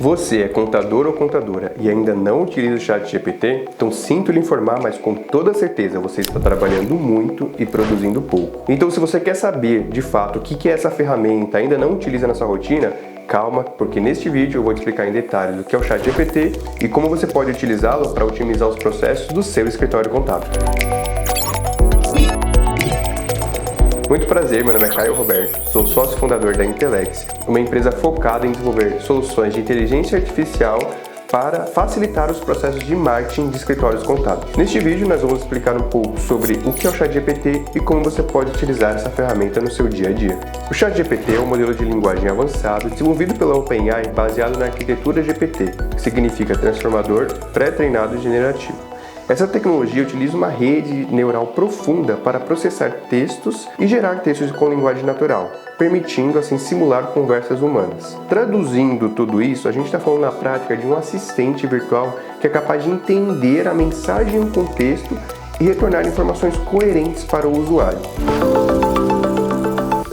Você é contador ou contadora e ainda não utiliza o ChatGPT? Então sinto lhe informar, mas com toda certeza você está trabalhando muito e produzindo pouco. Então se você quer saber de fato o que é essa ferramenta, ainda não utiliza na sua rotina, calma, porque neste vídeo eu vou te explicar em detalhes o que é o ChatGPT e como você pode utilizá-lo para otimizar os processos do seu escritório contábil. Muito prazer, meu nome é Caio Roberto, sou sócio fundador da Intelex, uma empresa focada em desenvolver soluções de inteligência artificial para facilitar os processos de marketing de escritórios contábeis. Neste vídeo nós vamos explicar um pouco sobre o que é o ChatGPT e como você pode utilizar essa ferramenta no seu dia a dia. O ChatGPT é um modelo de linguagem avançado desenvolvido pela OpenAI baseado na arquitetura GPT, que significa transformador pré-treinado e generativo. Essa tecnologia utiliza uma rede neural profunda para processar textos e gerar textos com linguagem natural, permitindo assim simular conversas humanas. Traduzindo tudo isso, a gente está falando na prática de um assistente virtual que é capaz de entender a mensagem e o contexto e retornar informações coerentes para o usuário.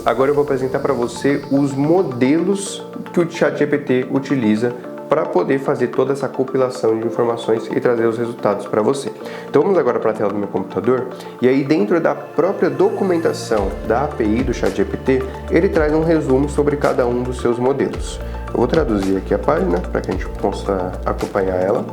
Agora eu vou apresentar para você os modelos que o ChatGPT utiliza para poder fazer toda essa compilação de informações e trazer os resultados para você. Então vamos agora para a tela do meu computador e aí dentro da própria documentação da API do ChatGPT, ele traz um resumo sobre cada um dos seus modelos. Eu vou traduzir aqui a página para que a gente possa acompanhar ela.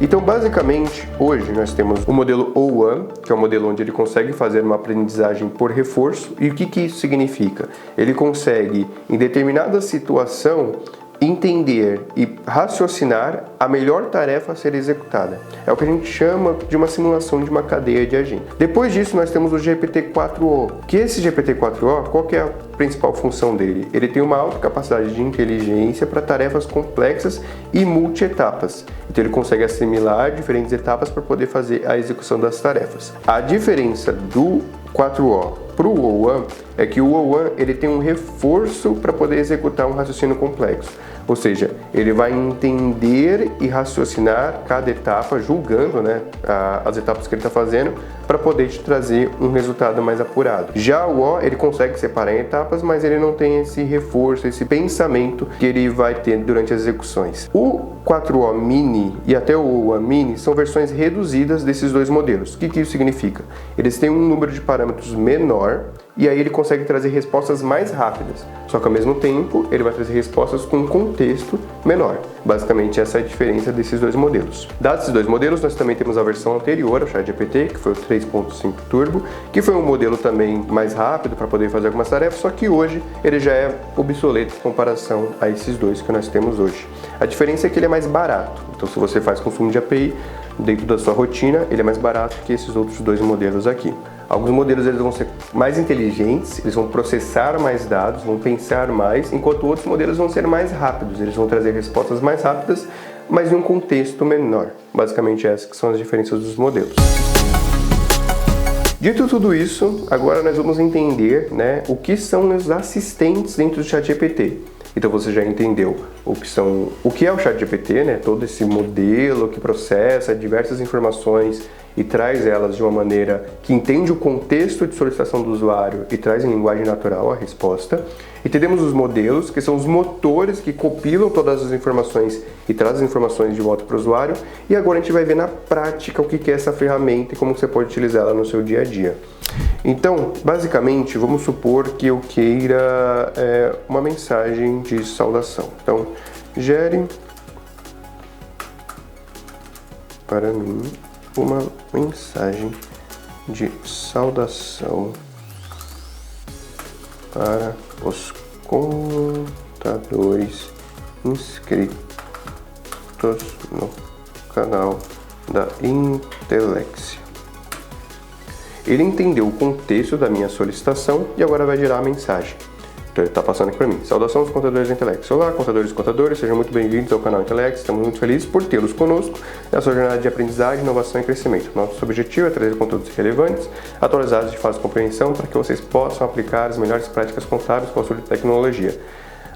Então basicamente hoje nós temos o modelo O1, que é o modelo onde ele consegue fazer uma aprendizagem por reforço. E o que isso significa? Ele consegue em determinada situação entender e raciocinar a melhor tarefa a ser executada. É o que a gente chama de uma simulação de uma cadeia de agente. Depois disso, nós temos o GPT-4o. Que esse GPT-4o, qual que é a principal função dele? Ele tem uma alta capacidade de inteligência para tarefas complexas e multi-etapas. Então ele consegue assimilar diferentes etapas para poder fazer a execução das tarefas. A diferença do 4o para o O1 é que o O1 ele tem um reforço para poder executar um raciocínio complexo. Ou seja, ele vai entender e raciocinar cada etapa, julgando as etapas que ele está fazendo, para poder te trazer um resultado mais apurado. Já o O, ele consegue separar em etapas, mas ele não tem esse reforço, esse pensamento que ele vai ter durante as execuções. O 4o Mini e até o O1 Mini são versões reduzidas desses dois modelos. O que isso significa? Eles têm um número de parâmetros menor e aí ele consegue trazer respostas mais rápidas. Só que ao mesmo tempo ele vai trazer respostas com um contexto menor. Basicamente essa é a diferença desses dois modelos. Dados esses dois modelos, nós também temos a versão anterior ao ChatGPT, que foi o 3.5 Turbo, que foi um modelo também mais rápido para poder fazer algumas tarefas, só que hoje ele já é obsoleto em comparação a esses dois que nós temos hoje. A diferença é que ele é mais barato. Então se você faz consumo de API dentro da sua rotina, ele é mais barato que esses outros dois modelos aqui. Alguns modelos eles vão ser mais inteligentes, eles vão processar mais dados, vão pensar mais, enquanto outros modelos vão ser mais rápidos, eles vão trazer respostas mais rápidas, mas em um contexto menor. Basicamente essas que são as diferenças dos modelos. Dito tudo isso, agora nós vamos entender o que são os assistentes dentro do ChatGPT. Então você já entendeu o que é o ChatGPT, todo esse modelo que processa diversas informações e traz elas de uma maneira que entende o contexto de solicitação do usuário e traz em linguagem natural a resposta. E temos os modelos, que são os motores que compilam todas as informações e trazem as informações de volta para o usuário. E agora a gente vai ver na prática o que é essa ferramenta e como você pode utilizá-la no seu dia a dia. Então, basicamente, vamos supor que eu queira uma mensagem de saudação. Então, gere para mim uma mensagem de saudação para os contadores inscritos no canal da Intelex. Ele entendeu o contexto da minha solicitação e agora vai gerar a mensagem. Então ele está passando aqui para mim. Saudação aos contadores da Intelex. Olá, contadores e contadoras, sejam muito bem-vindos ao canal Intelex. Estamos muito felizes por tê-los conosco nessa jornada de aprendizagem, inovação e crescimento. Nosso objetivo é trazer conteúdos relevantes, atualizados de fácil compreensão, para que vocês possam aplicar as melhores práticas contábeis com a sua tecnologia.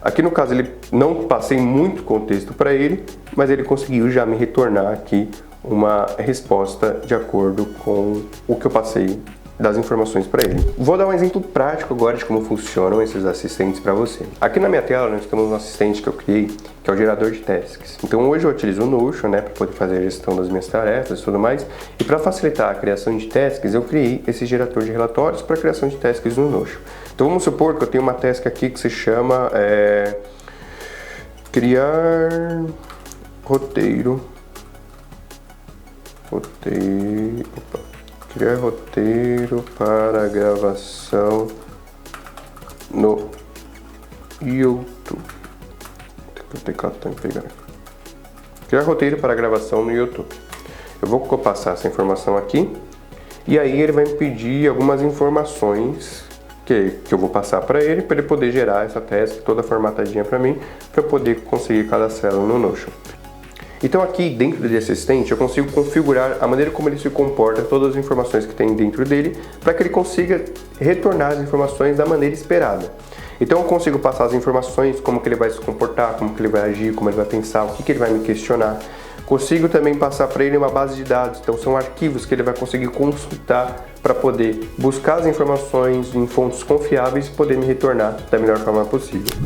Aqui no caso ele não passei muito contexto para ele, mas ele conseguiu já me retornar aqui uma resposta de acordo com o que eu passei das informações para ele. Vou dar um exemplo prático agora de como funcionam esses assistentes para você. Aqui na minha tela nós temos um assistente que eu criei, que é o gerador de tasks. Então hoje eu utilizo o Notion, para poder fazer a gestão das minhas tarefas e tudo mais. E para facilitar a criação de tasks, eu criei esse gerador de relatórios para a criação de tasks no Notion. Então vamos supor que eu tenho uma task aqui que se chama criar roteiro. Criar roteiro para gravação no YouTube. Criar roteiro para gravação no YouTube. Eu vou passar essa informação aqui e aí ele vai me pedir algumas informações que eu vou passar para ele poder gerar essa task toda formatadinha para mim, para eu poder conseguir cadastrá-la no Notion. Então aqui dentro desse assistente eu consigo configurar a maneira como ele se comporta, todas as informações que tem dentro dele, para que ele consiga retornar as informações da maneira esperada. Então eu consigo passar as informações, como que ele vai se comportar, como que ele vai agir, como ele vai pensar, o que ele vai me questionar. Consigo também passar para ele uma base de dados, então são arquivos que ele vai conseguir consultar para poder buscar as informações em fontes confiáveis e poder me retornar da melhor forma possível.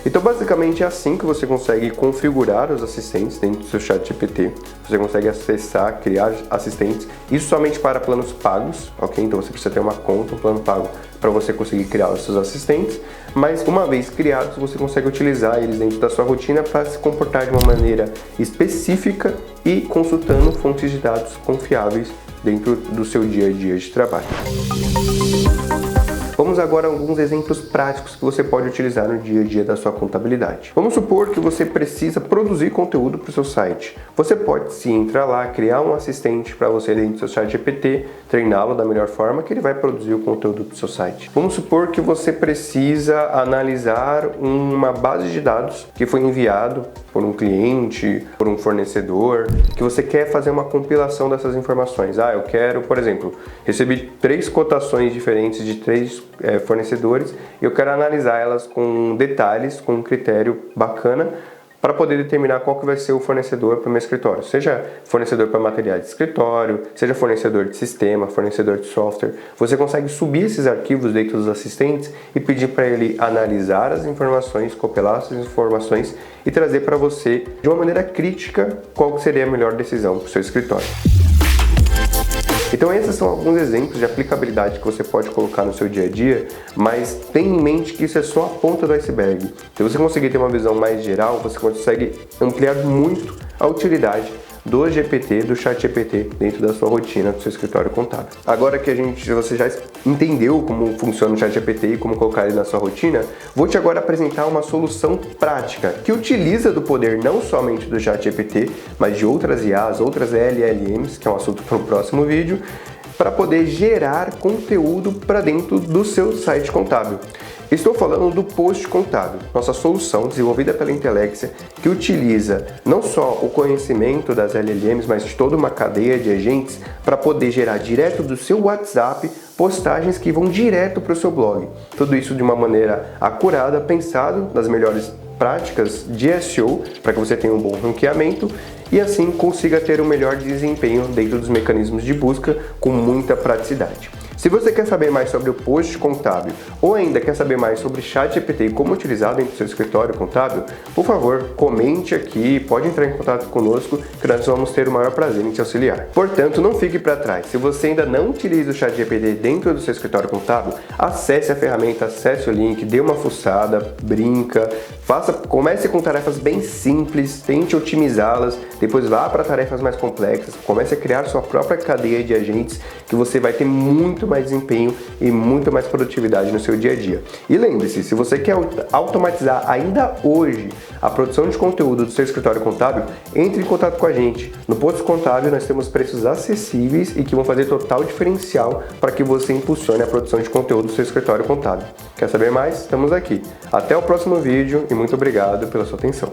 Então basicamente é assim que você consegue configurar os assistentes dentro do seu ChatGPT. Você consegue acessar, criar assistentes, isso somente para planos pagos, ok? Então você precisa ter uma conta, um plano pago para você conseguir criar os seus assistentes, mas uma vez criados você consegue utilizar eles dentro da sua rotina para se comportar de uma maneira específica e consultando fontes de dados confiáveis dentro do seu dia a dia de trabalho. Vamos agora a alguns exemplos práticos que você pode utilizar no dia a dia da sua contabilidade. Vamos supor que você precisa produzir conteúdo para o seu site. Você pode sim entrar lá, criar um assistente para você dentro do seu ChatGPT, treiná-lo da melhor forma que ele vai produzir o conteúdo do seu site. Vamos supor que você precisa analisar uma base de dados que foi enviado por um cliente, por um fornecedor, que você quer fazer uma compilação dessas informações. Eu quero, por exemplo, recebi 3 cotações diferentes de 3 fornecedores e eu quero analisar elas com detalhes, com um critério bacana para poder determinar qual que vai ser o fornecedor para o meu escritório. Seja fornecedor para materiais de escritório, seja fornecedor de sistema, fornecedor de software. Você consegue subir esses arquivos dentro dos assistentes e pedir para ele analisar as informações, compilar essas informações e trazer para você de uma maneira crítica qual que seria a melhor decisão para o seu escritório. Então esses são alguns exemplos de aplicabilidade que você pode colocar no seu dia a dia, mas tenha em mente que isso é só a ponta do iceberg. Se você conseguir ter uma visão mais geral, você consegue ampliar muito a utilidade do GPT, do ChatGPT dentro da sua rotina, do seu escritório contábil. Agora que você já entendeu como funciona o ChatGPT e como colocar ele na sua rotina, vou te agora apresentar uma solução prática que utiliza do poder não somente do ChatGPT, mas de outras IAs, outras LLMs, que é um assunto para o próximo vídeo, para poder gerar conteúdo para dentro do seu site contábil. Estou falando do Post Contábil, nossa solução desenvolvida pela Intelexia, que utiliza não só o conhecimento das LLMs, mas de toda uma cadeia de agentes para poder gerar direto do seu WhatsApp postagens que vão direto para o seu blog. Tudo isso de uma maneira acurada, pensado nas melhores práticas de SEO, para que você tenha um bom ranqueamento e assim consiga ter um melhor desempenho dentro dos mecanismos de busca com muita praticidade. Se você quer saber mais sobre o Post Contábil ou ainda quer saber mais sobre ChatGPT e como utilizar dentro do seu escritório contábil, por favor, comente aqui, pode entrar em contato conosco que nós vamos ter o maior prazer em te auxiliar. Portanto, não fique para trás. Se você ainda não utiliza o ChatGPT dentro do seu escritório contábil, acesse a ferramenta, acesse o link, dê uma fuçada, brinca, comece com tarefas bem simples, tente otimizá-las, depois vá para tarefas mais complexas, comece a criar sua própria cadeia de agentes que você vai ter muito mais desempenho e muito mais produtividade no seu dia a dia. E lembre-se, se você quer automatizar ainda hoje a produção de conteúdo do seu escritório contábil, entre em contato com a gente. No Post Contábil nós temos preços acessíveis e que vão fazer total diferencial para que você impulsione a produção de conteúdo do seu escritório contábil. Quer saber mais? Estamos aqui. Até o próximo vídeo e muito obrigado pela sua atenção.